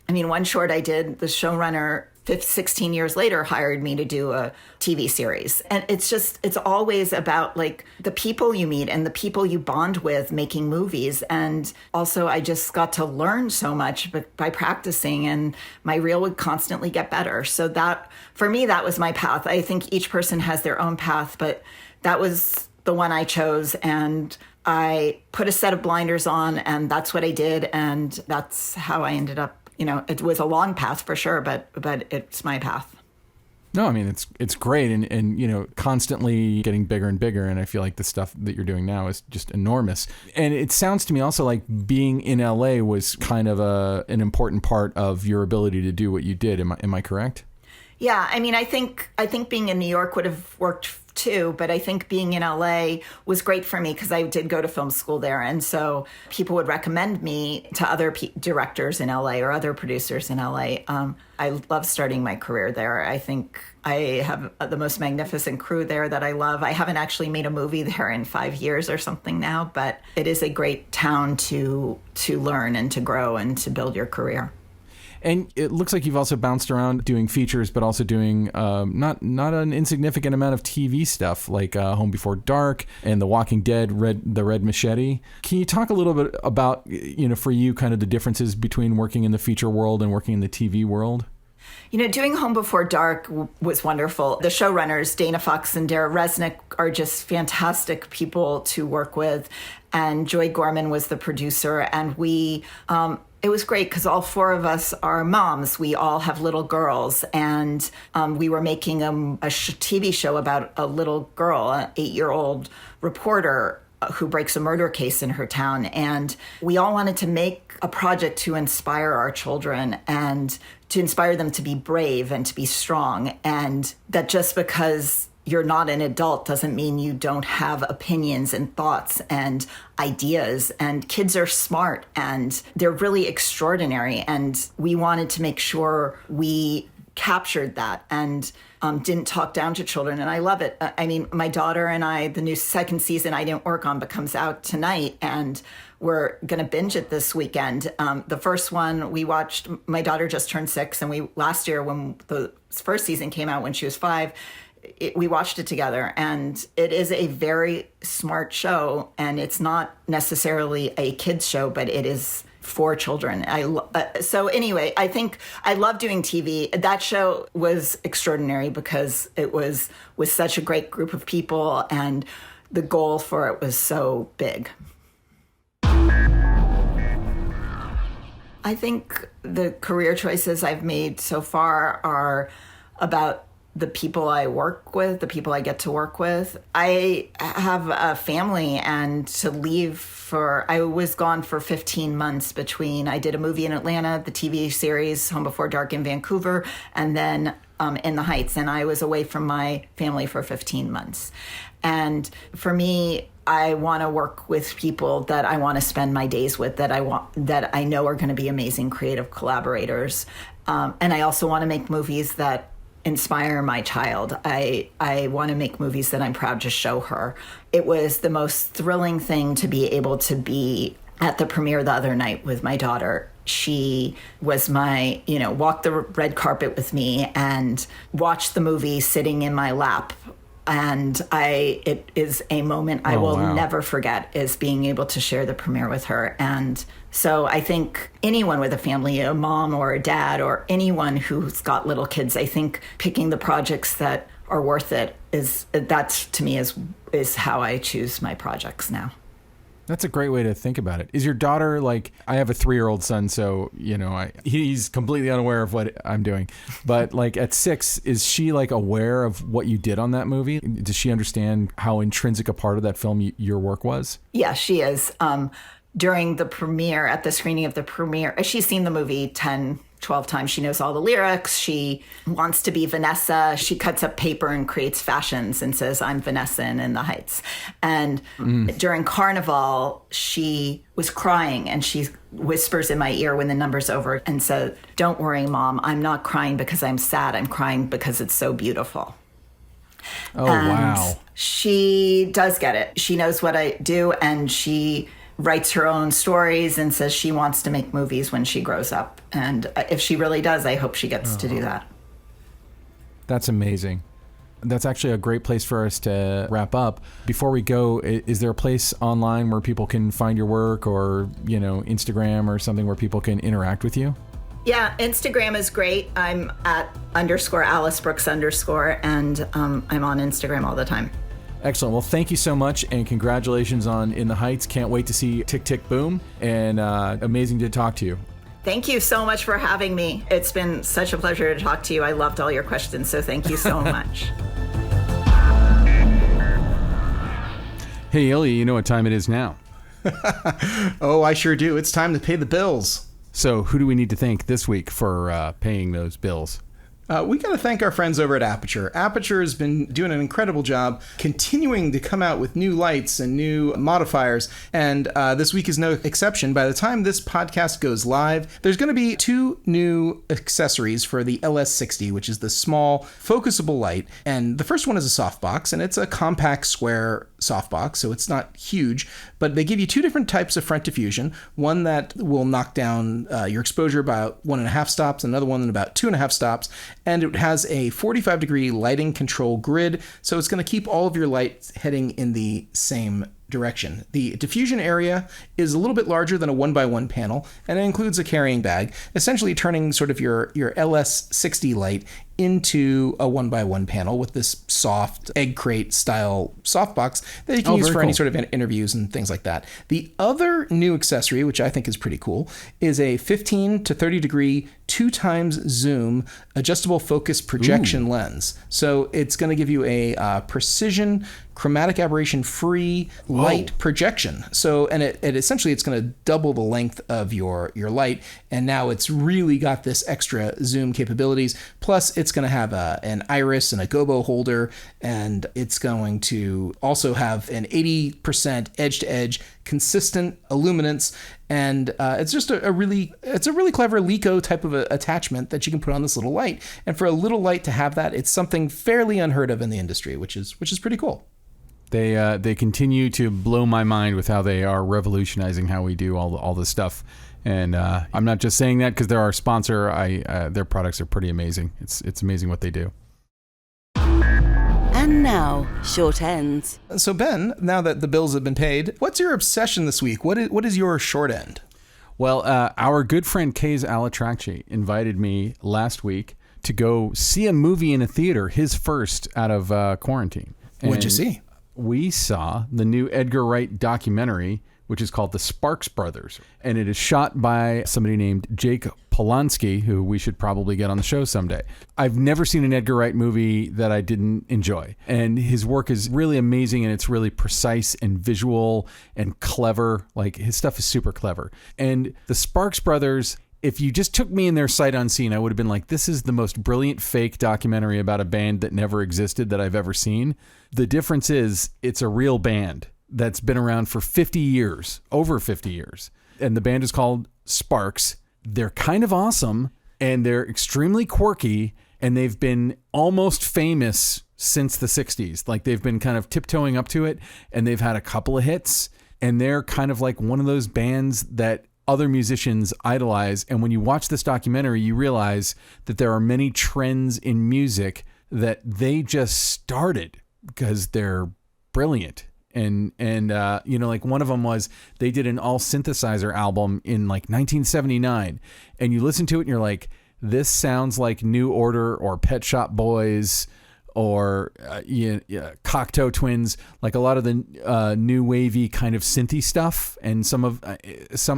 I mean, one short I did, the showrunner 16 years later hired me to do a TV series. And it's always about like the people you meet and the people you bond with making movies. And also I just got to learn so much by practicing, and my reel would constantly get better. So that, for me, that was my path. I think each person has their own path, but that was the one I chose. And I put a set of blinders on, and that's what I did. And that's how I ended up. It was a long path for sure, but it's my path. No, I mean, it's great. And constantly getting bigger and bigger. And I feel like the stuff that you're doing now is just enormous. And it sounds to me also like being in LA was kind of an important part of your ability to do what you did. Am I correct? Yeah. I mean, I think being in New York would have worked too, but I think being in LA was great for me because I did go to film school there. And so people would recommend me to other directors in LA or other producers in LA. I love starting my career there. I think I have the most magnificent crew there that I love. I haven't actually made a movie there in 5 years or something now, but it is a great town to learn and to grow and to build your career. And it looks like you've also bounced around doing features, but also doing not an insignificant amount of TV stuff like Home Before Dark and The Walking Dead, The Red Machete. Can you talk a little bit about, for you, kind of the differences between working in the feature world and working in the TV world? Doing Home Before Dark was wonderful. The showrunners, Dana Fox and Dara Resnick, are just fantastic people to work with. And Joy Gorman was the producer. And it was great because all four of us are moms. We all have little girls. And we were making a TV show about a little girl, an 8-year-old reporter who breaks a murder case in her town. And we all wanted to make a project to inspire our children and to inspire them to be brave and to be strong. And that just because you're not an adult doesn't mean you don't have opinions and thoughts and ideas. And kids are smart and they're really extraordinary. And we wanted to make sure we captured that and didn't talk down to children. And I love it. I mean, my daughter and I, the new second season I didn't work on, but comes out tonight. And we're going to binge it this weekend. The first one we watched, my daughter just turned 6. And last year when the first season came out when she was 5, we watched it together, and it is a very smart show, and it's not necessarily a kids show, but it is for children. So anyway, I think I love doing TV. That show was extraordinary because it was with such a great group of people, and the goal for it was so big. I think the career choices I've made so far are about the people I work with, the people I get to work with. I have a family, and to leave I was gone for 15 months between, I did a movie in Atlanta, the TV series Home Before Dark in Vancouver, and then In the Heights. And I was away from my family for 15 months. And for me, I want to work with people that I want to spend my days with, that I know are going to be amazing creative collaborators. And I also want to make movies that inspire my child. I want to make movies that I'm proud to show her. It was the most thrilling thing to be able to be at the premiere the other night with my daughter. She was walked the red carpet with me and watched the movie sitting in my lap. And it is a moment I will never forget, is being able to share the premiere with her. And so I think anyone with a family, a mom or a dad or anyone who's got little kids, I think picking the projects that are worth it that's to me is how I choose my projects now. That's a great way to think about it. Is your daughter like, I have a 3-year-old son, so, he's completely unaware of what I'm doing. But like at 6, is she like aware of what you did on that movie? Does she understand how intrinsic a part of that film your work was? Yeah, she is. During the premiere, at the screening of the premiere, she's seen the movie 10, 12 times. She knows all the lyrics. She wants to be Vanessa. She cuts up paper and creates fashions and says, I'm Vanessa in the Heights. And during Carnival, she was crying, and she whispers in my ear when the number's over and said, don't worry, Mom, I'm not crying because I'm sad. I'm crying because it's so beautiful. Oh, wow. She does get it. She knows what I do, and she writes her own stories and says she wants to make movies when she grows up. And if she really does, I hope she gets to do that. That's amazing. That's actually a great place for us to wrap up. Before we go, is there a place online where people can find your work, or, Instagram or something where people can interact with you? Yeah, Instagram is great. I'm at _AliceBrooks_, and I'm on Instagram all the time. Excellent. Well, thank you so much, and congratulations on In the Heights. Can't wait to see Tick, Tick, Boom, and amazing to talk to you. Thank you so much for having me. It's been such a pleasure to talk to you. I loved all your questions, so thank you so much. Hey, Ilya, you know what time it is now? Oh, I sure do. It's time to pay the bills. So who do we need to thank this week for paying those bills? We got to thank our friends over at Aputure. Aputure has been doing an incredible job continuing to come out with new lights and new modifiers, and this week is no exception. By the time this podcast goes live, there's going to be 2 new accessories for the LS60, which is the small focusable light. And the first one is a softbox, and it's a compact square softbox, so it's not huge, but they give you 2 different types of front diffusion. One that will knock down your exposure about 1.5 stops, another one in about 2.5 stops. And it has a 45-degree lighting control grid, so it's going to keep all of your lights heading in the same direction. The diffusion area is a little bit larger than a 1x1 panel, and it includes a carrying bag, essentially turning sort of your LS60 light into a 1x1 panel with this soft egg crate style softbox that you can use for any sort of interviews and things like that. The other new accessory, which I think is pretty cool, is a 15 to 30 degree 2x zoom adjustable focus projection lens. So it's going to give you a precision, chromatic aberration free light projection. So, and it essentially it's going to double the length of your light, and now it's really got this extra zoom capabilities. Plus it's going to have an iris and a gobo holder, and it's going to also have an 80% edge to edge consistent illuminance, and it's just a really clever Lico type of attachment that you can put on this little light. And for a little light to have that, it's something fairly unheard of in the industry, which is pretty cool. They continue to blow my mind with how they are revolutionizing how we do all this stuff. And I'm not just saying that because they're our sponsor. Their products are pretty amazing. It's amazing what they do. And now, short ends. So Ben, now that the bills have been paid, what's your obsession this week? What is your short end? Well, our good friend Kay's Alatracci invited me last week to go see a movie in a theater, his first out of quarantine. What'd you see? We saw the new Edgar Wright documentary, which is called The Sparks Brothers. And it is shot by somebody named Jake Polanski, who we should probably get on the show someday. I've never seen an Edgar Wright movie that I didn't enjoy. And his work is really amazing, and it's really precise and visual and clever. Like, his stuff is super clever. And The Sparks Brothers, if you just took me in their sight unseen, I would have been like, this is the most brilliant fake documentary about a band that never existed that I've ever seen. The difference is it's a real band that's been around for 50 years, over 50 years. And the band is called Sparks. They're kind of awesome, and they're extremely quirky, and they've been almost famous since the 60s. Like, they've been kind of tiptoeing up to it, and they've had a couple of hits, and they're kind of like one of those bands that other musicians idolize. And when you watch this documentary, you realize that there are many trends in music that they just started because they're brilliant. And you know, like, one of them was they did an all synthesizer album in like 1979, and you listen to it and you're like, this sounds like New Order or Pet Shop Boys or Cocteau Twins, like a lot of the new wavy kind of synthy stuff, and some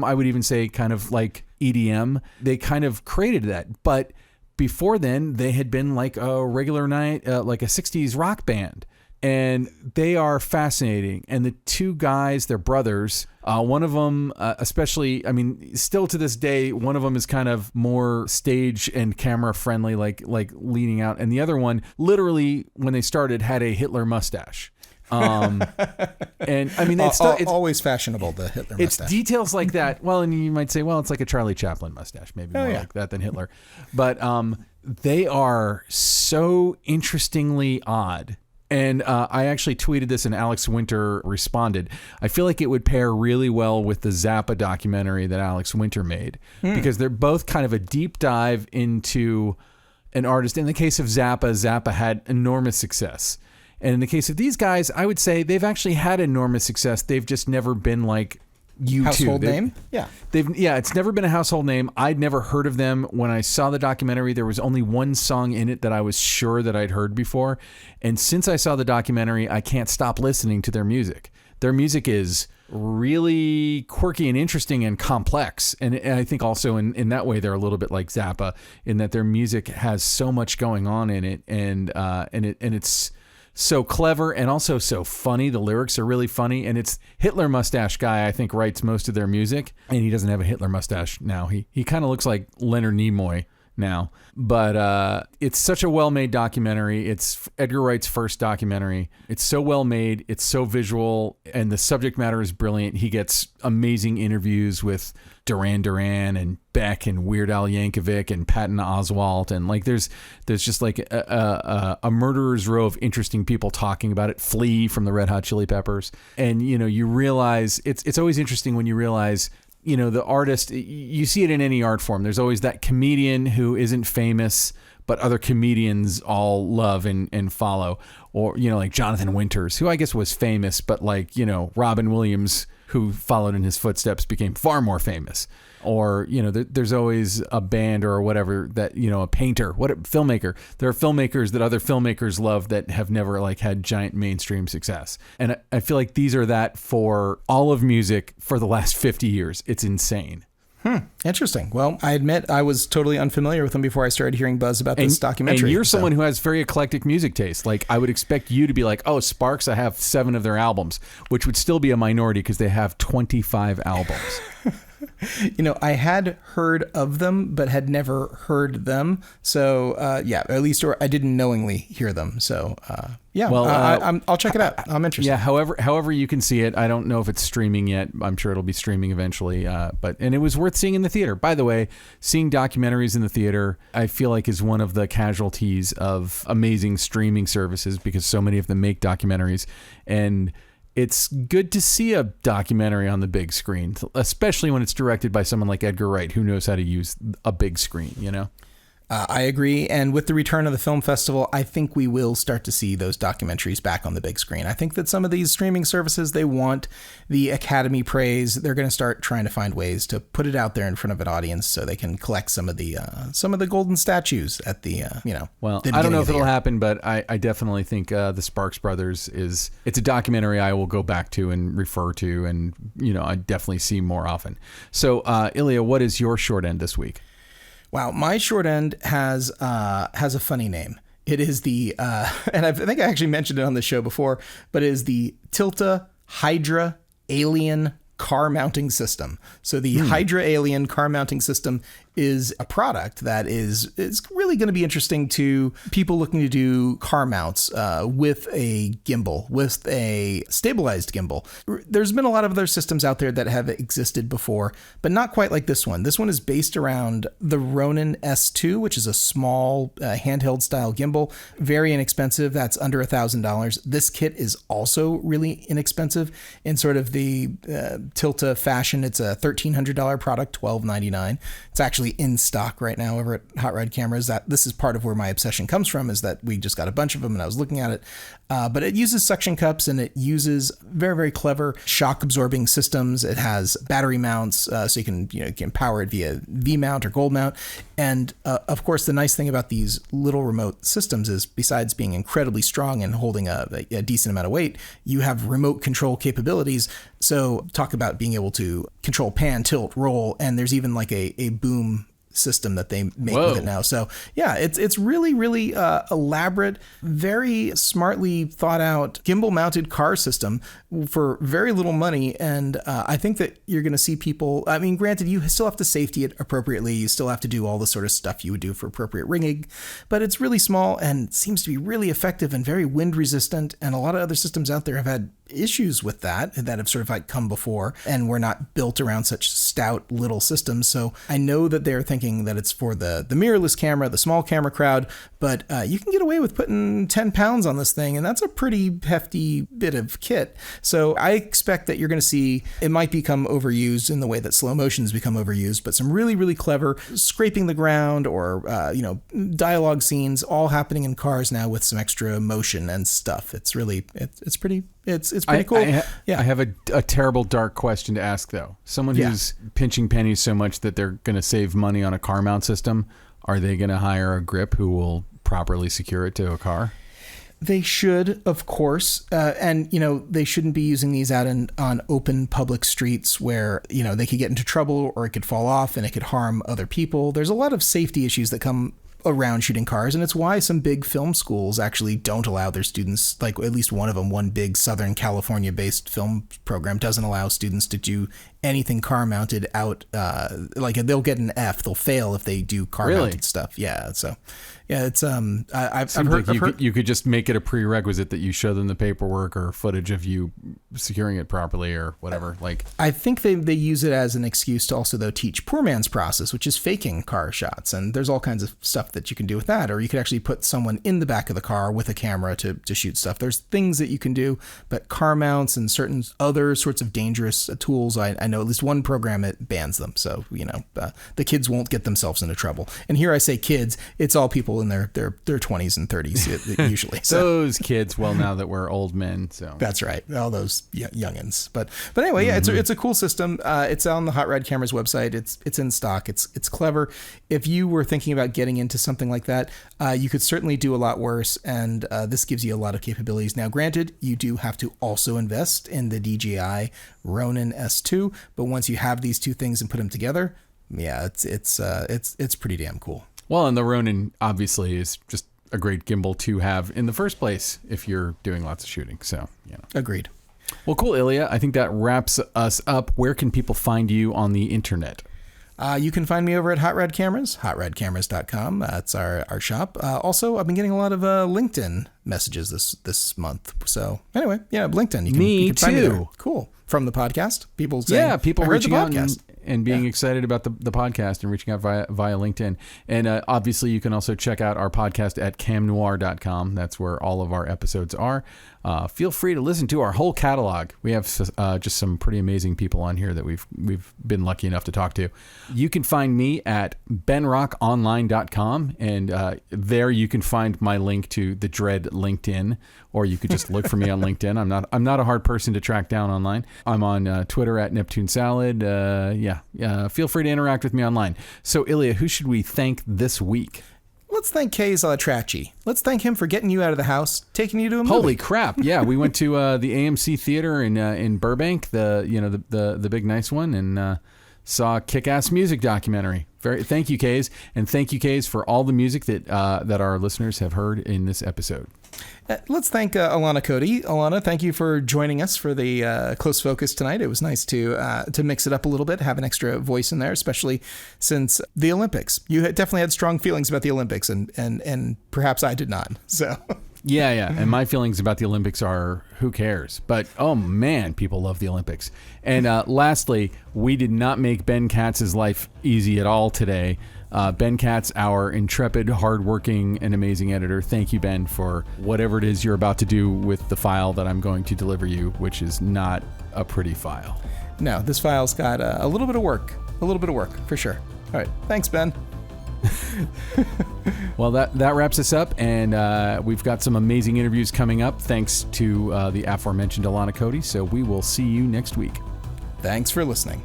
I would even say kind of like EDM. They kind of created that, but before then they had been like a regular night, like a 60s rock band. And they are fascinating. And the two guys, they're brothers. One of them, especially, I mean, still to this day, one of them is kind of more stage and camera friendly, like leaning out. And the other one, literally, when they started, had a Hitler mustache. And I mean, it's always fashionable, the Hitler mustache. It's details like that. Well, and you might say, well, it's like a Charlie Chaplin mustache, maybe more like that than Hitler. But they are so interestingly odd. And I actually tweeted this, and Alex Winter responded. I feel like it would pair really well with the Zappa documentary that Alex Winter made, because they're both kind of a deep dive into an artist. In the case of Zappa had enormous success. And in the case of these guys, I would say they've actually had enormous success. They've just never been like U2. Household name? Yeah. It's never been a household name. I'd never heard of them. When I saw the documentary, there was only one song in it that I was sure that I'd heard before. And since I saw the documentary, I can't stop listening to their music. Their music is really quirky and interesting and complex. And I think also in that way, they're a little bit like Zappa, in that their music has so much going on in it. And it's so clever and also so funny. The lyrics are really funny, and it's Hitler mustache guy, I think, writes most of their music, and he doesn't have a Hitler mustache now. He kind of looks like Leonard Nimoy now, but it's such a well-made documentary. It's Edgar Wright's first documentary. It's so well-made. It's so visual, and the subject matter is brilliant. He gets amazing interviews with Duran Duran and Beck and Weird Al Yankovic and Patton Oswalt, and like there's just like a murderer's row of interesting people talking about it. Flea from the Red Hot Chili Peppers, and you realize it's always interesting when you realize the artist. You see it in any art form. There's always that comedian who isn't famous, but other comedians all love and follow, or like Jonathan Winters, who I guess was famous, but like Robin Williams, who followed in his footsteps, became far more famous. Or there's always a band or whatever that a painter, filmmaker. There are filmmakers that other filmmakers love that have never like had giant mainstream success. And I feel like these are that for all of music for the last 50 years. It's insane. Interesting. Well, I admit I was totally unfamiliar with them before I started hearing buzz about this documentary. And you're someone who has very eclectic music taste. Like, I would expect you to be like, oh, Sparks, I have 7 of their albums, which would still be a minority because they have 25 albums. I had heard of them, but had never heard them. So, at least, or I didn't knowingly hear them. So, I'll check it out. I'm interested. Yeah. However you can see it. I don't know if it's streaming yet. I'm sure it'll be streaming eventually. And it was worth seeing in the theater. By the way, seeing documentaries in the theater, I feel like is one of the casualties of amazing streaming services, because so many of them make documentaries, and it's good to see a documentary on the big screen, especially when it's directed by someone like Edgar Wright, who knows how to use a big screen, I agree. And with the return of the film festival, I think we will start to see those documentaries back on the big screen. I think that some of these streaming services, they want the Academy praise. They're going to start trying to find ways to put it out there in front of an audience so they can collect some of the golden statues at the, Well, the I don't know if beginning of the it'll year. happen, but I definitely think the Sparks Brothers it's a documentary I will go back to and refer to, and, I definitely see more often. So, Ilya, what is your short end this week? Wow, my short end has a funny name. It is the, and I think I actually mentioned it on the show before, but it is the Tilta Hydra Alien Car Mounting System. So the Hydra Alien Car Mounting System is a product that is really going to be interesting to people looking to do car mounts with a gimbal, with a stabilized gimbal. There's been a lot of other systems out there that have existed before, but not quite like this one. This one is based around the Ronin S2, which is a small handheld style gimbal, very inexpensive. That's under $1,000. This kit is also really inexpensive in sort of the Tilta fashion. It's a $1,300 product, $1,299. It's actually in stock right now over at Hot Rod Cameras. This is part of where my obsession comes from, is that we just got a bunch of them and I was looking at it. But it uses suction cups and it uses very, very clever shock absorbing systems. It has battery mounts, so you can power it via V mount or gold mount. And of course, the nice thing about these little remote systems is, besides being incredibly strong and holding a decent amount of weight, you have remote control capabilities. So talk about being able to control pan, tilt, roll, and there's even like a boom system that they make with it now. So yeah, it's really, really elaborate, very smartly thought out gimbal mounted car system for very little money. And I think that you're going to see people, I mean, granted, you still have to safety it appropriately. You still have to do all the sort of stuff you would do for appropriate ringing, but it's really small and seems to be really effective and very wind resistant. And a lot of other systems out there have had issues with that have sort of like come before and were not built around such stout little systems. So I know that they're thinking that it's for the mirrorless camera, the small camera crowd, but you can get away with putting 10 pounds on this thing, and that's a pretty hefty bit of kit. So I expect that you're going to see it might become overused in the way that slow motions become overused, but some really, really clever scraping the ground or dialogue scenes all happening in cars now with some extra motion and stuff. It's really it's pretty cool. I have a terrible dark question to ask, though. Someone who's pinching pennies so much that they're going to save money on a car mount system, are they going to hire a grip who will properly secure it to a car? They should, of course. And they shouldn't be using these out on open public streets where, they could get into trouble or it could fall off and it could harm other people. There's a lot of safety issues that come around shooting cars, and it's why some big film schools actually don't allow their students, like at least one of them, one big Southern California based film program doesn't allow students to do anything car mounted out. Like they'll get an F, they'll fail if they do car mounted stuff. Yeah. So yeah, it's I've heard you could just make it a prerequisite that you show them the paperwork or footage of you securing it properly or whatever. Like I think they use it as an excuse to also though teach poor man's process, which is faking car shots, and there's all kinds of stuff that you can do with that. Or you could actually put someone in the back of the car with a camera to shoot stuff. There's things that you can do, but car mounts and certain other sorts of dangerous tools, I know at least one program it bans them. So the kids won't get themselves into trouble. And here I say kids, it's all people in their 20s and 30s usually. So. Those kids, well, now that we're old men, so that's right, all those youngins. But anyway, yeah, it's a cool system. It's on the Hot Rod Cameras website. It's in stock. It's clever. If you were thinking about getting into something like that, you could certainly do a lot worse. And this gives you a lot of capabilities. Now, granted, you do have to also invest in the DJI Ronin S2, but once you have these two things and put them together, yeah, it's pretty damn cool. Well, and the Ronin obviously is just a great gimbal to have in the first place if you're doing lots of shooting. So, Agreed. Well, cool, Ilya. I think that wraps us up. Where can people find you on the internet? You can find me over at Hot Rod Cameras, hotrodcameras.com. That's our shop. Also, I've been getting a lot of LinkedIn messages this month. So anyway, LinkedIn. You can find me there. Cool. From the podcast, people saying, people I heard reaching the out podcast. and being excited about the podcast and reaching out via LinkedIn. And obviously, you can also check out our podcast at camnoir.com. That's where all of our episodes are. Feel free to listen to our whole catalog. We have just some pretty amazing people on here that we've been lucky enough to talk to. You can find me at benrockonline.com, and there you can find my link to the Dread LinkedIn, or you could just look for me on LinkedIn. I'm not a hard person to track down online. I'm on Twitter at Neptune Salad. Feel free to interact with me online. So Ilya, who should we thank this week? Let's thank Kay Zalatrachi. Let's thank him for getting you out of the house, taking you to a movie. Holy crap! Yeah, we went to the AMC theater in Burbank, the big nice one, and saw a kick-ass music documentary. Thank you, Kays, and thank you, Kays, for all the music that our listeners have heard in this episode. Let's thank Alana Cody. Alana, thank you for joining us for the Close Focus tonight. It was nice to mix it up a little bit, have an extra voice in there, especially since the Olympics. You definitely had strong feelings about the Olympics, and perhaps I did not. So. Yeah. And my feelings about the Olympics are, who cares? But, oh man, people love the Olympics. And lastly, we did not make Ben Katz's life easy at all today. Ben Katz, our intrepid, hardworking, and amazing editor. Thank you, Ben, for whatever it is you're about to do with the file that I'm going to deliver you, which is not a pretty file. No, this file's got a little bit of work. A little bit of work, for sure. All right. Thanks, Ben. Well, that wraps us up, and we've got some amazing interviews coming up thanks to the aforementioned Alana Cody, so we will see you next week. Thanks for listening.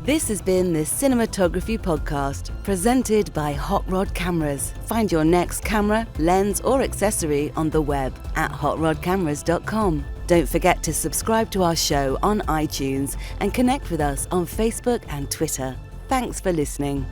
This has been the Cinematography Podcast, presented by Hot Rod Cameras. Find your next camera, lens, or accessory on the web at hotrodcameras.com. Don't forget to subscribe to our show on iTunes and connect with us on Facebook and Twitter. Thanks for listening.